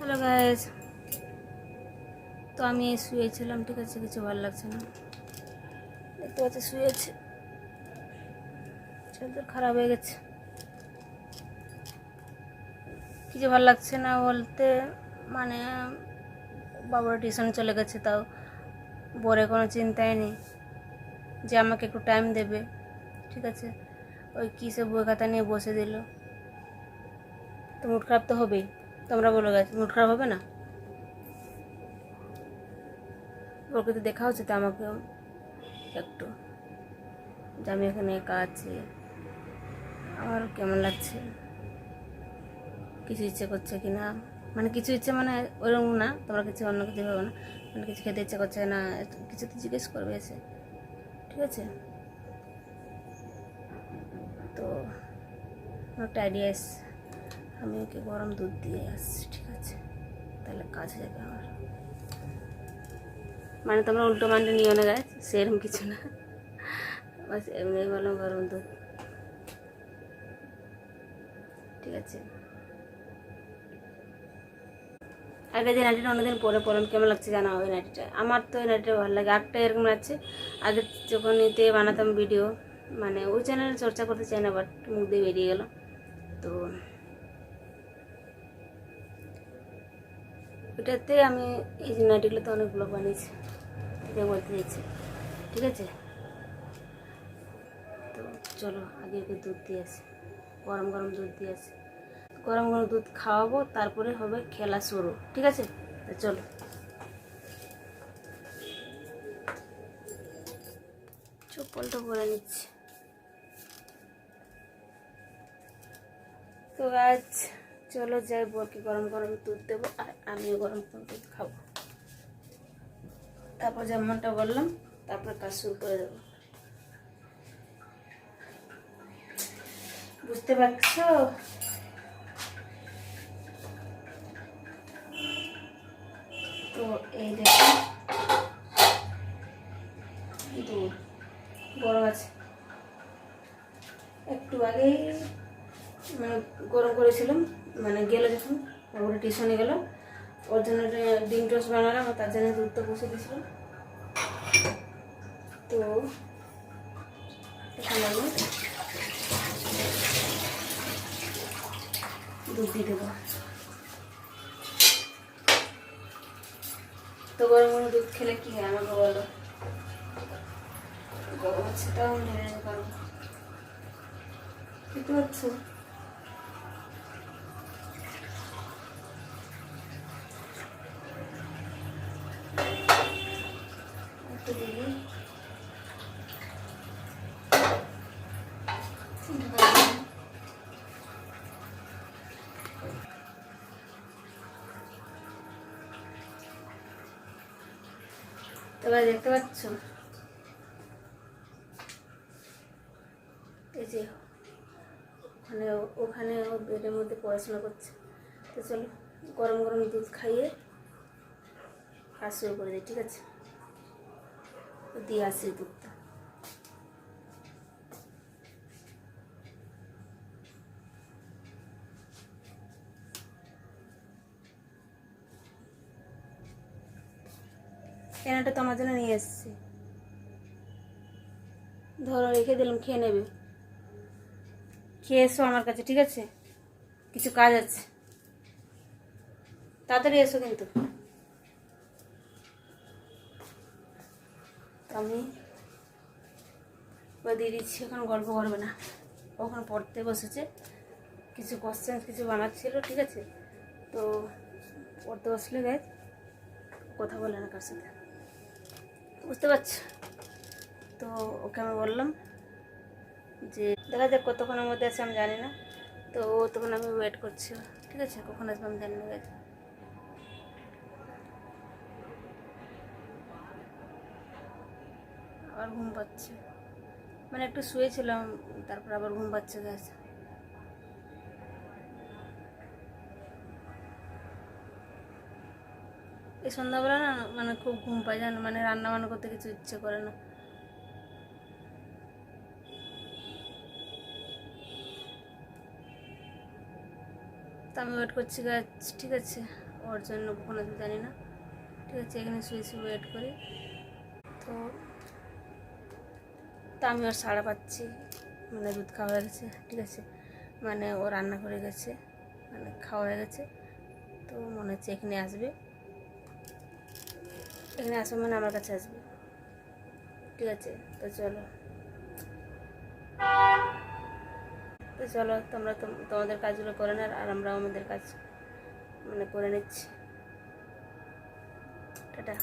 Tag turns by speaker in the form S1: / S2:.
S1: Hello guys, তো আমি শুয়েছিলাম, ঠিক আছে, কিছু ভালো লাগছে না, দেখতে পাচ্ছি শুয়েছে, শরীর খারাপ হয়ে গেছে, কিছু ভালো লাগছে না বলতে মানে বাবুরা টিউশন চলে গেছে, তাও বরে কোনো চিন্তাই নেই যে আমাকে একটু টাইম দেবে, ঠিক আছে, ওই কী সে বই খাতা নিয়ে বসে দিল, তো মুড খারাপ তো হবেই। তোমরা বলো গাইজ, মুড খারাপ হবে না? ওকে তো দেখা হচ্ছে তো আমাকেও একটু, যে আমি এখানে একা আছি, আমার কেমন লাগছে, কিছু ইচ্ছে করছে কি না, মানে কিছু ইচ্ছে মানে ওরকম না, তোমরা কিছু অন্য কিছু ভাবো না, মানে কিছু খেতে ইচ্ছে করছে না, কিছু তো জিজ্ঞেস করবে এসে, ঠিক আছে। তো আমার একটা আইডিয়া এসছে, আমি ওকে গরম দুধ দিয়ে আসছি, ঠিক আছে, তাহলে কাজ হয়ে যাবে আমার। মানে তোমরা উল্টো মানটা নিও না গাছ, সেরকম কিছু না, বাস এমনি বললাম গরম দুধ, ঠিক আছে। আগে যে নাইটিটা অনেকদিন পরে পরলাম, কেমন লাগছে জানা ওই নাইটিটা, আমার তো ওই নাইটিটা ভালো লাগে, একটা এরকম লাগছে। আগে যখন নিতে বানাতাম ভিডিও, মানে ওই চ্যানেলে চর্চা করতে চাই না, বাট মুখ দিয়ে বেরিয়ে গেল, তো ওটাতে আমি এই যে নাইটিগুলোতে অনেক ব্লগ বানিয়েছি, এটা বলতে চাইছি, ঠিক আছে। তো চলো আগে ওকে দুধ দিয়ে আসি, গরম গরম দুধ দিয়ে আসি, গরম গরম দুধ খাওয়াবো, তারপরে হবে খেলা শুরু, ঠিক আছে। তো চলো, চপ্পলটা পরে নিচ্ছি। তো আজ চলো যাই, বরকে গরম গরম দুধ দেবো, আর আমিও গরম গরম দুধ খাবো, তারপর যেমনটা বললাম তারপরে কাজ শুরু করে দেবো, বুঝতে পারছো? তো এই দেখো দুধ গরম আছে, একটু আগেই মানে গরম করেছিলাম, মানে গেলো যখন ওরা টিউশনে গেলো, ওর জন্য ডিম টোস্ট বানালাম, আর তার জন্য দুধটা বসে দিয়েছিলাম। তো এখন আমি দুধ দিয়ে দেবো, তো গরম গরম দুধ খেলে কি হয় আমাকে বলো, গরম আছে তাও আমি ঢেলে নিতে পারবো, বুঝতে পারছো? একটু দিবি, এবার দেখতে পাচ্ছ এই যে ওখানে ওখানে ও বেডের মধ্যে পড়াশোনা করছে, তো চলো গরম গরম দুধ খাইয়ে কাজ শুরু করে দিই, ঠিক আছে, দিয়ে আসি দুধটা। কেনাটা তো আমার জন্য নিয়ে এসছি, ধরো রেখে দিলাম, খেয়ে নেবে, খেয়ে এসো আমার কাছে, ঠিক আছে, কিছু কাজ আছে, তাড়াতাড়ি এসো কিন্তু। আমি দিয়ে দিচ্ছি, এখন গল্প করবে না, ওখানে পড়তে বসেছে, কিছু কোশ্চেন কিছু বানাচ্ছিল, ঠিক আছে, তো পড়তে বসলে গায়ে কথা বলে না কার সাথে, বুঝতে পারছো? তো ওকে আমি বললাম যে দেখা যাক কতক্ষণের মধ্যে আসে, আমি জানি না, তো তখন আমি ওয়েট করছি, ঠিক আছে, কখন আসবে আমি জানি না গায়ে। আবার ঘুম পাচ্ছে, মানে একটু শুয়েছিলাম, তারপর আবার ঘুম পাচ্ছে গাছ। এই সন্ধ্যাবেলা না মানে খুব ঘুম পাই জানো, মানে রান্না বান্না করতে কিছু ইচ্ছে করে না, তো আমি ওয়েট করছি গাছ, ঠিক আছে, ওর জন্য কখনো জানি না, ঠিক আছে। এখানে শুয়ে শুয়ে ওয়েট করি। তো তো আমি ওর সাড়া পাচ্ছি, মানে দুধ খাওয়া হয়ে গেছে, ঠিক আছে, মানে ও রান্না করে গেছে, মানে খাওয়া হয়ে গেছে। তো মনে হচ্ছে এখানে আসবে, এখানে আসবে মানে আমার কাছে আসবে, ঠিক আছে। তো চলো, তোমরা তোমাদের কাজগুলো করে নাও, আর আমরাও আমাদের কাজ মানে করে নিচ্ছি। টাটা।